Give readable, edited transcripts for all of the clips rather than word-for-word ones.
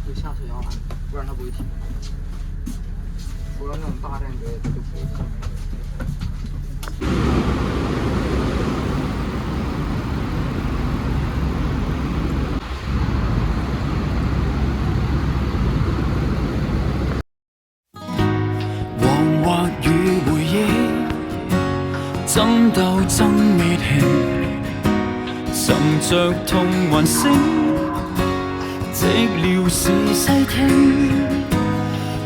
就下水要按，不然它不会停。除了那种大战车，它就不会停。惶惑與回憶，爭鬥爭滅氣，尋着痛還醒，寂寥時細聽，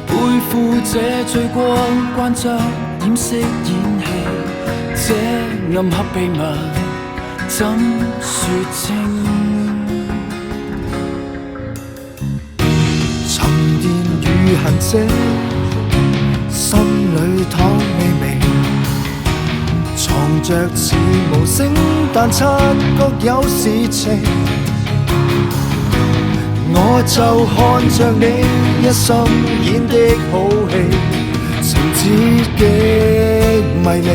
背負這罪過，慣着掩飾演戲，這暗黑秘密怎說清？沉澱與痕跡，心裏淌微微，藏着似無聲，但察覺有事情。我就看着你一心演的好戲，情節極迷離，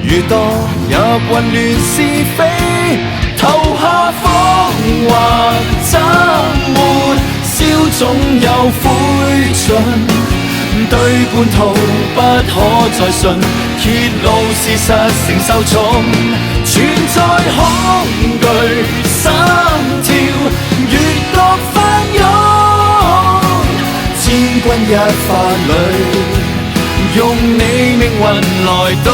如墮入混亂是非，投下謊或真沒，笑總有悔盡。對叛徒不可再信，揭露事實承受重，存在恐懼心跳，越覺翻湧。千鈞一髮裏，用你命運來賭。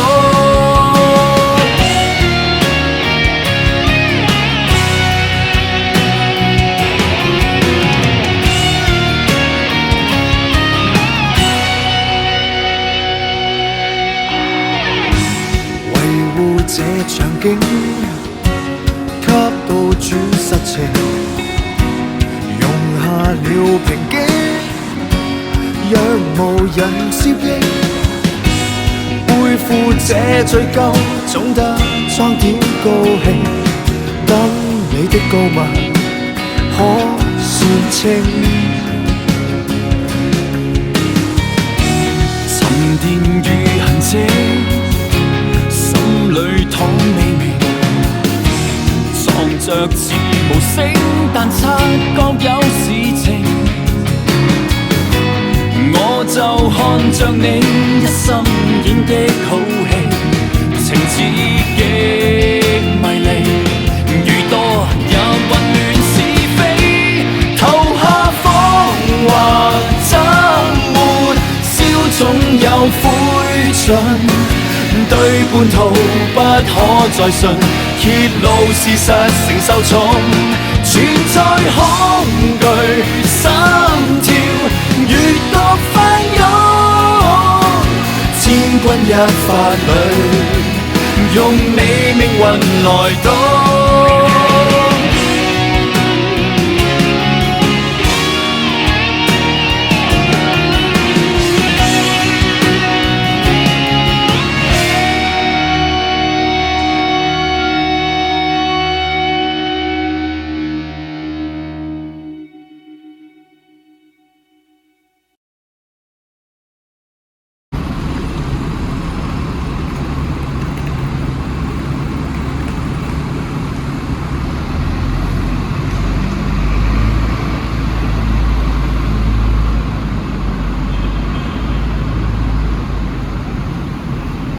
這場景給到主實情，容下了平靜，若無人接應，背負這罪疚，總得裝點高興，等你的告密可算清。沉澱與痕跡，裏淌微微，藏着似無聲，但察覺有事情。我就看着你一心演的好戲，情節極迷離，如墮入混亂是非，投下謊或真沒，笑總有悔盡。對叛徒不可再信，揭露事實承受重，存在恐懼心跳，越覺翻湧。千鈞一髮裏，用你命運來賭。